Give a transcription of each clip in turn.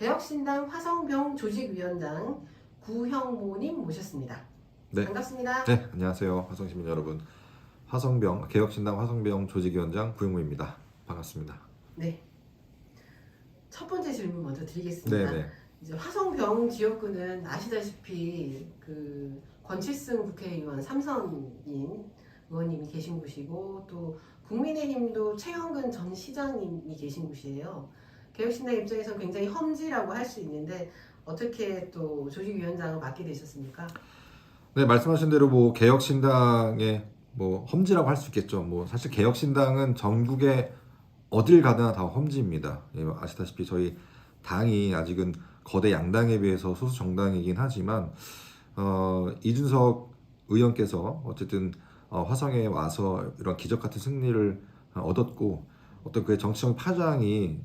개혁신당 화성병 조직위원장 구형모님 모셨습니다. 네. 반갑습니다. 네, 안녕하세요. 화성시민 여러분. 개혁신당 화성병 조직위원장 구형무입니다. 반갑습니다. 네. 첫 번째 질문 먼저 드리겠습니다. 네. 이제 화성병 지역구는 아시다시피 그 권칠승 국회의원 3선인 의원님이 계신 곳이고 또 국민의힘도 최영근 전 시장님이 계신 곳이에요. 개혁신당 입장에서는 굉장히 험지라고 할 수 있는데 어떻게 또 조직위원장을 맡게 되셨습니까? 네, 말씀하신 대로 개혁신당의 험지라고 할 수 있겠죠. 사실 개혁신당은 전국에 어딜 가나 다 험지입니다. 예, 아시다시피 저희 당이 아직은 거대 양당에 비해서 소수 정당이긴 하지만 이준석 의원께서 어쨌든 화성에 와서 이런 기적 같은 승리를 얻었고 어떤 그의 정치적 파장이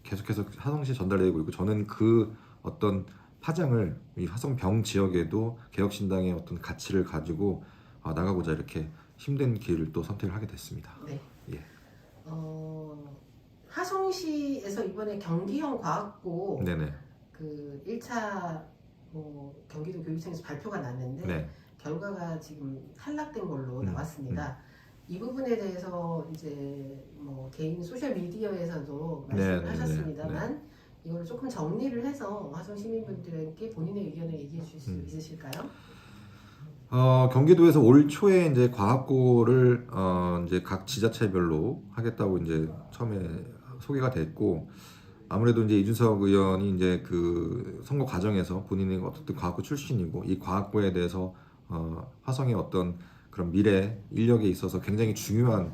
계속해서 화성시에 전달되고 있고 저는 그 어떤 파장을 이 화성병 지역에도 개혁신당의 어떤 가치를 가지고 나가고자 이렇게 힘든 길을 또 선택을 하게 됐습니다. 네. 예. 화성시에서 이번에 경기형 과학고 네네. 그 1차 경기도 교육청에서 발표가 났는데 네. 결과가 지금 탈락된 걸로 나왔습니다. 이 부분에 대해서 이제 개인 소셜 미디어에서도 말씀을 하셨습니다만 이걸 조금 정리를 해서 화성 시민분들에게 본인의 의견을 얘기해 주실 수 있으실까요? 경기도에서 올 초에 이제 과학고를 이제 각 지자체별로 하겠다고 이제 처음에 소개가 됐고 아무래도 이제 이준석 의원이 이제 그 선거 과정에서 본인이 어쨌든 과학고 출신이고 이 과학고에 대해서 화성의 어떤 그런 미래 인력에 있어서 굉장히 중요한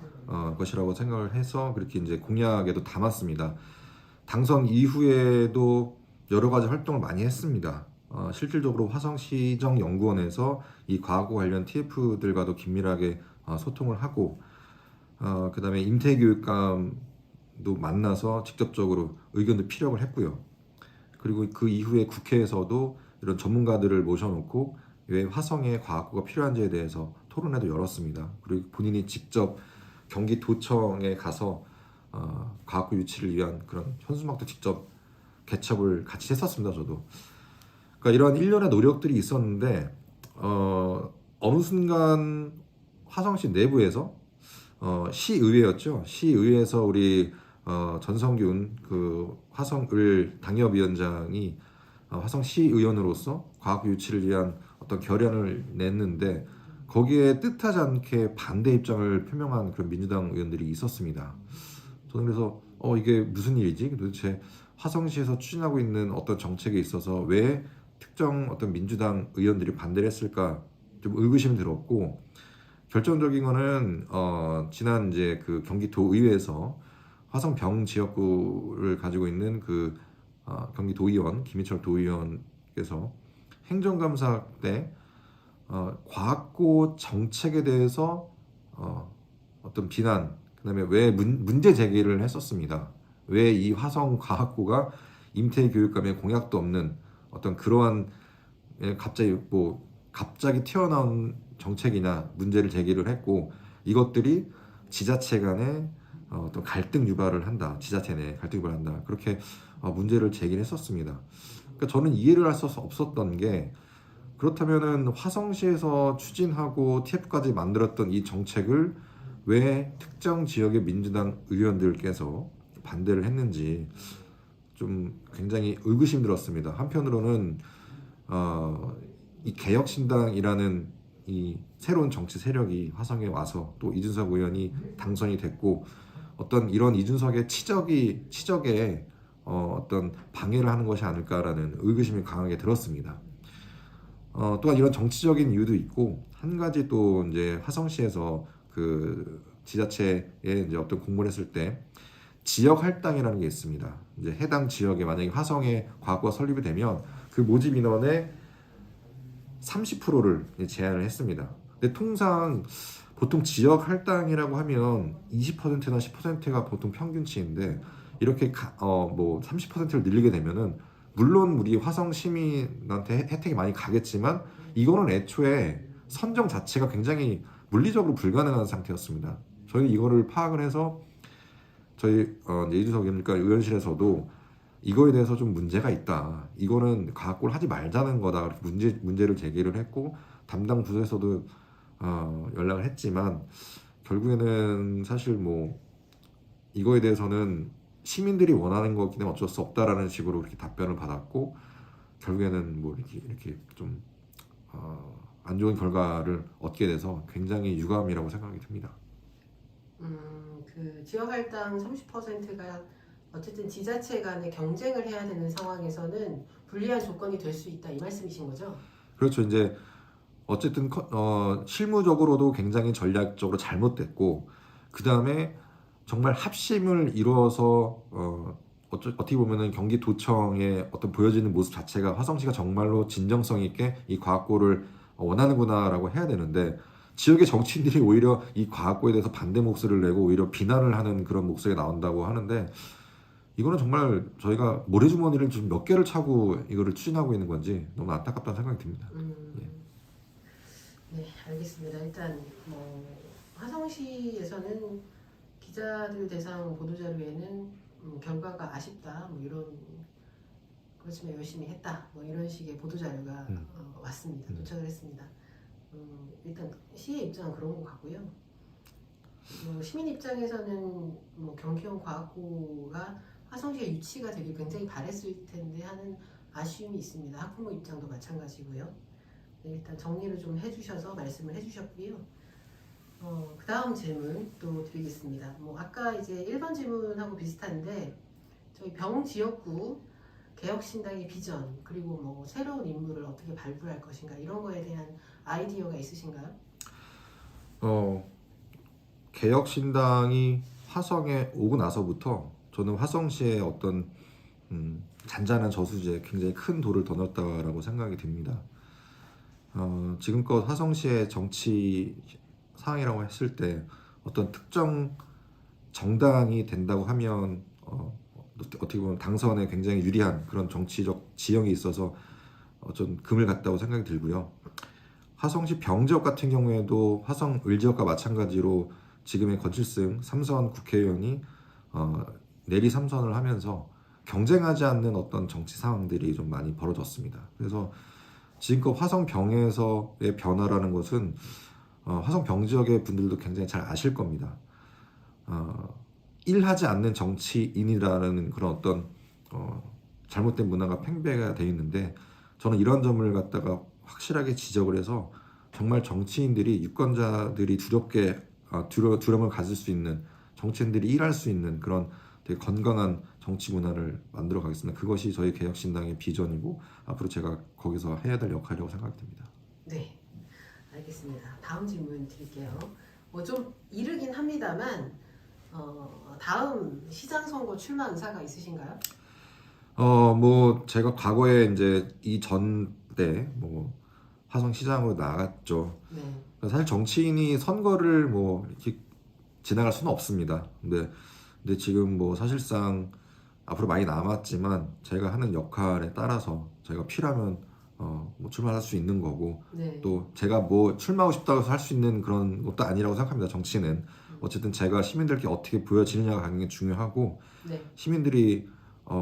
것이라고 생각을 해서 그렇게 이제 공약에도 담았습니다. 당선 이후에도 여러 가지 활동을 많이 했습니다. 실질적으로 화성시정연구원에서 이 과학고 관련 TF들과도 긴밀하게 소통을 하고 그 다음에 임태교육감도 만나서 직접적으로 의견도 피력을 했고요. 그리고 그 이후에 국회에서도 이런 전문가들을 모셔놓고 왜 화성에 과학고가 필요한지에 대해서 토론회도 열었습니다. 그리고 본인이 직접 경기도청에 가서 과학고 유치를 위한 그런 현수막도 직접 개첩을 같이 했었습니다. 저도. 그러니까 이런 일련의 노력들이 있었는데 어느 순간 화성시 내부에서 시의회였죠. 시의회에서 우리 전성균 그 화성을 당협위원장이 화성시의원으로서 과학고 유치를 위한 어떤 결연을 냈는데 거기에 뜻하지 않게 반대 입장을 표명한 그런 민주당 의원들이 있었습니다. 저는 그래서 이게 무슨 일이지? 도대체 화성시에서 추진하고 있는 어떤 정책에 있어서 왜 특정 어떤 민주당 의원들이 반대를 했을까 좀 의구심이 들었고 결정적인 거는 지난 이제 그 경기도의회에서 화성병 지역구를 가지고 있는 그 경기도의원 김희철 도의원께서 행정감사 때 과학고 정책에 대해서 어떤 비난 그다음에 왜 문제 제기를 했었습니다. 왜 이 화성 과학고가 임태교육감의 공약도 없는 어떤 그러한 갑자기 튀어나온 정책이냐 문제를 제기를 했고 이것들이 지자체 간에 어떤 갈등 유발을 한다. 지자체 내 갈등 유발을 한다. 그렇게 문제를 제기를 했었습니다. 그러니까 저는 이해를 할 수 없었던 게 그렇다면은 화성시에서 추진하고 TF까지 만들었던 이 정책을 왜 특정 지역의 민주당 의원들께서 반대를 했는지 좀 굉장히 의구심 들었습니다. 한편으로는 이 개혁신당이라는 이 새로운 정치 세력이 화성에 와서 또 이준석 의원이 당선이 됐고 어떤 이런 이준석의 치적에 어떤 방해를 하는 것이 아닐까라는 의구심이 강하게 들었습니다. 또한 이런 정치적인 이유도 있고 한 가지 또 이제 화성시에서 그 지자체에 이제 어떤 공모를 했을 때 지역 할당이라는 게 있습니다. 이제 해당 지역에 만약에 화성에 과학고가 설립이 되면 그 모집 인원의 30%를 제한을 했습니다. 근데 통상 보통 지역 할당이라고 하면 20%나 10%가 보통 평균치인데 이렇게 30%를 늘리게 되면은 물론 우리 화성 시민한테 혜택이 많이 가겠지만 이거는 애초에 선정 자체가 굉장히 물리적으로 불가능한 상태였습니다. 저희는 이거를 파악을 해서 저희 이제 이준석 의원님과 의원실에서도 이거에 대해서 좀 문제가 있다. 이거는 과학고를 하지 말자는 거다. 문제를 제기를 했고 담당 부서에서도 연락을 했지만 결국에는 사실 뭐 이거에 대해서는 시민들이 원하는 거기 때문에 어쩔 수 없다라는 식으로 이렇게 답변을 받았고 결국에는 뭐 이렇게 좀 안 좋은 결과를 얻게 돼서 굉장히 유감이라고 생각이 듭니다. 그 지역 할당 30%가 어쨌든 지자체 간에 경쟁을 해야 되는 상황에서는 불리한 조건이 될 수 있다 이 말씀이신 거죠? 그렇죠. 이제 어쨌든 실무적으로도 굉장히 전략적으로 잘못됐고 그 다음에 정말 합심을 이루어서 어떻게 보면은 경기도청의 어떤 보여지는 모습 자체가 화성시가 정말로 진정성 있게 이 과학고를 원하는구나라고 해야 되는데 지역의 정치인들이 오히려 이 과학고에 대해서 반대 목소리를 내고 오히려 비난을 하는 그런 목소리가 나온다고 하는데 이거는 정말 저희가 모래주머니를 좀 몇 개를 차고 이거를 추진하고 있는 건지 너무 안타깝다는 생각이 듭니다. 예. 네, 알겠습니다. 일단 뭐 화성시에서는 기자들 대상 보도자료에는 결과가 아쉽다 뭐 이런 그렇지만 열심히 했다 뭐 이런 식의 보도자료가 왔습니다. 도착을 했습니다. 일단 시의 입장은 그런 것 같고요. 시민 입장에서는 뭐 경기형 과학고가 화성시의 유치가 되길 굉장히 바랬을 텐데 하는 아쉬움이 있습니다. 학부모 입장도 마찬가지고요. 네, 일단 정리를 좀 해주셔서 말씀을 해주셨고요. 그 다음 질문 또 드리겠습니다. 뭐 아까 이제 1번 질문하고 비슷한데 저희 병지역구 개혁신당의 비전 그리고 뭐 새로운 인물을 어떻게 발굴할 것인가 이런 거에 대한 아이디어가 있으신가요? 개혁신당이 화성에 오고 나서부터 저는 화성시의 어떤 잔잔한 저수지에 굉장히 큰 돌을 더 넣었다라고 생각이 듭니다. 지금껏 화성시의 정치 상황이라고 했을 때 어떤 특정 정당이 된다고 하면 어떻게 보면 당선에 굉장히 유리한 그런 정치적 지형이 있어서 좀 금을 갔다고 생각이 들고요. 화성시 병지역 같은 경우에도 화성 을지역과 마찬가지로 지금의 권칠승 3선 국회의원이 내리 3선을 하면서 경쟁하지 않는 어떤 정치 상황들이 좀 많이 벌어졌습니다. 그래서 지금껏 화성병에서의 변화라는 것은 화성병 지역의 분들도 굉장히 잘 아실 겁니다. 일하지 않는 정치인이라는 그런 어떤 잘못된 문화가 팽배가 되어 있는데 저는 이런 점을 갖다가 확실하게 지적을 해서 정말 정치인들이 유권자들이 두렵게 두려움을 가질 수 있는 정치인들이 일할 수 있는 그런 되게 건강한 정치 문화를 만들어 가겠습니다. 그것이 저희 개혁신당의 비전이고 앞으로 제가 거기서 해야 될 역할이라고 생각됩니다. 네, 알겠습니다. 다음 질문 드릴게요. 뭐 좀 이르긴 합니다만 다음 시장 선거 출마 의사가 있으신가요? 뭐 제가 과거에 이제 이 때 뭐 화성시장으로 나갔죠. 네. 사실 정치인이 선거를 뭐 이렇게 지나갈 수는 없습니다. 근데 지금 뭐 사실상 앞으로 많이 남았지만 제가 하는 역할에 따라서 제가 필요하면 뭐 출마할 수 있는 거고 네. 또 제가 뭐 출마하고 싶다고 해서 할 수 있는 그런 것도 아니라고 생각합니다. 정치는 어쨌든 제가 시민들께 어떻게 보여지느냐가 굉장히 중요하고 네. 시민들이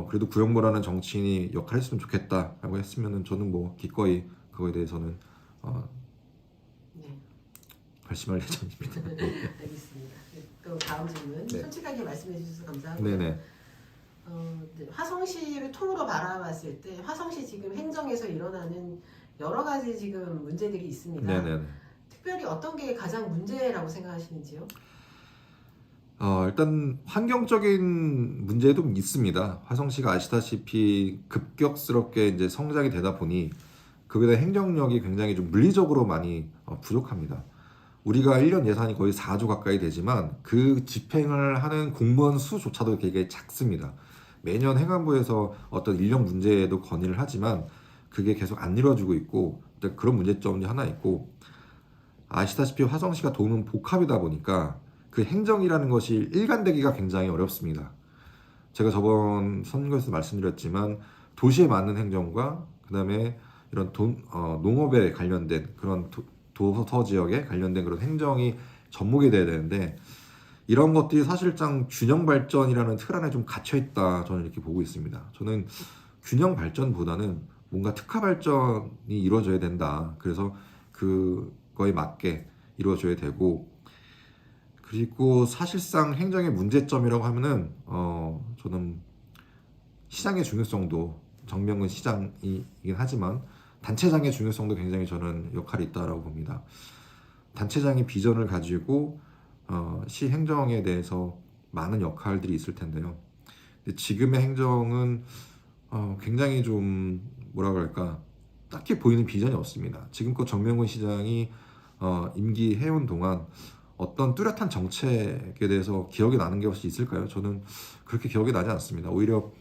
그래도 구영보라는 정치인이 역할을 했으면 좋겠다라고 했으면은 저는 뭐 기꺼이 그거에 대해서는 네. 결심할 예정입니다. 알겠습니다. 네, 또 다음 질문 네. 솔직하게 말씀해 주셔서 감사하고요. 네네. 네, 화성시를 통으로 바라봤을 때 화성시 지금 행정에서 일어나는 여러 가지 지금 문제들이 있습니다. 네네네. 특별히 어떤 게 가장 문제라고 생각하시는지요? 일단 환경적인 문제도 있습니다. 화성시가 아시다시피 급격스럽게 이제 성장이 되다 보니 그에 대한 행정력이 굉장히 좀 물리적으로 많이 부족합니다. 우리가 1년 예산이 거의 4조 가까이 되지만 그 집행을 하는 공무원 수조차도 되게 작습니다. 매년 행안부에서 어떤 인력 문제에도 건의를 하지만 그게 계속 안 이루어지고 있고 일단 그런 문제점이 하나 있고 아시다시피 화성시가 도는 복합이다 보니까 그 행정이라는 것이 일관되기가 굉장히 어렵습니다. 제가 저번 선거에서 말씀드렸지만 도시에 맞는 행정과 그 다음에 이런 농업에 관련된 그런 도서 지역에 관련된 그런 행정이 접목이 돼야 되는데 이런 것들이 사실상 균형 발전이라는 틀 안에 좀 갇혀 있다, 저는 이렇게 보고 있습니다. 저는 균형 발전보다는 뭔가 특화 발전이 이루어져야 된다. 그래서 그거에 맞게 이루어져야 되고, 그리고 사실상 행정의 문제점이라고 하면은 저는 시장의 중요성도, 정명근 시장이긴 하지만 단체장의 중요성도 굉장히 저는 역할이 있다라고 봅니다. 단체장이 비전을 가지고 시 행정에 대해서 많은 역할들이 있을 텐데요. 근데 지금의 행정은 굉장히 좀 뭐라 그럴까, 딱히 보이는 비전이 없습니다. 지금껏 정명근 시장이 임기 해온 동안 어떤 뚜렷한 정책에 대해서 기억이 나는 게 혹시 있을까요? 저는 그렇게 기억이 나지 않습니다. 오히려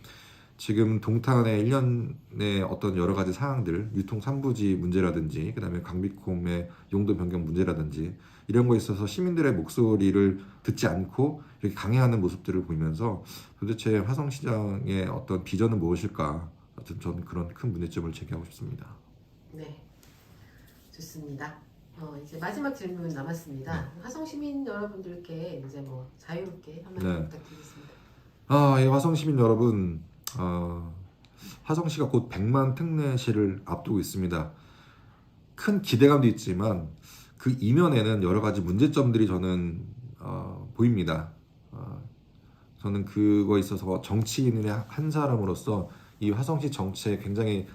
지금 동탄의 1년의 어떤 여러 가지 사항들, 유통 3부지 문제라든지, 그 다음에 강비콤의 용도 변경 문제라든지, 이런 거에 있어서 시민들의 목소리를 듣지 않고 이렇게 강행하는 모습들을 보이면서 도대체 화성시장의 어떤 비전은 무엇일까? 하여튼 저는 그런 큰 문제점을 제기하고 싶습니다. 네, 좋습니다. 이제 마지막 질문 남았습니다. 화성 시민 여러분들께 이제 뭐 자유롭게 한마디 네. 부탁드리겠습니다. 이 화성 시민 여러분, 화성시가 곧 100만 특례시를 앞두고 있습니다. 큰 기대감도 있지만 그 이면에는 여러 가지 문제점들이 저는 보입니다. 저는 그거에 있어서 정치인의 한 사람으로서 이 화성시 정치에 굉장히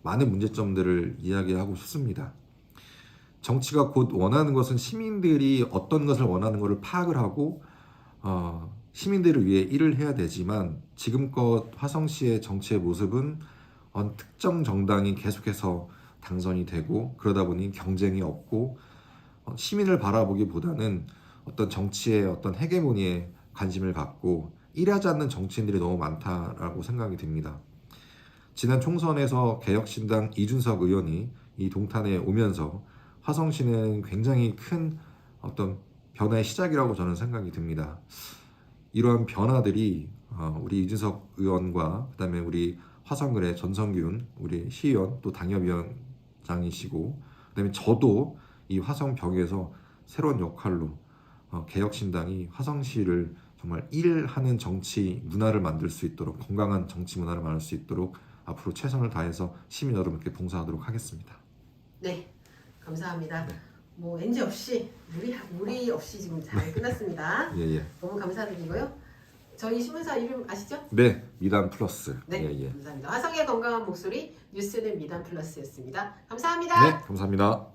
많은 문제점들을 이야기하고 싶습니다. 정치가 곧 원하는 것은 시민들이 어떤 것을 원하는 것을 파악을 하고 시민들을 위해 일을 해야 되지만, 지금껏 화성시의 정치의 모습은 특정 정당이 계속해서 당선이 되고, 그러다 보니 경쟁이 없고 시민을 바라보기보다는 어떤 정치의 어떤 헤게모니에 관심을 갖고 일하지 않는 정치인들이 너무 많다라고 생각이 듭니다. 지난 총선에서 개혁신당 이준석 의원이 이 동탄에 오면서 화성시는 굉장히 큰 어떤 변화의 시작이라고 저는 생각이 듭니다. 이러한 변화들이 우리 이준석 의원과 그다음에 우리 화성을의 전성균 우리 시의원, 또 당협위원장이시고, 그다음에 저도 이 화성벽에서 새로운 역할로 개혁신당이 화성시를 정말 일하는 정치 문화를 만들 수 있도록, 건강한 정치 문화를 만들 수 있도록 앞으로 최선을 다해서 시민 여러분께 봉사하도록 하겠습니다. 네, 감사합니다. 네. 뭐 NG 없이 무리 없이 지금 잘 끝났습니다. 예. 너무 감사드리고요. 저희 신문사 이름 아시죠? 네, 미담 플러스. 네, 예. 감사합니다. 화성의 건강한 목소리 뉴스는 미담 플러스였습니다. 감사합니다. 네, 감사합니다.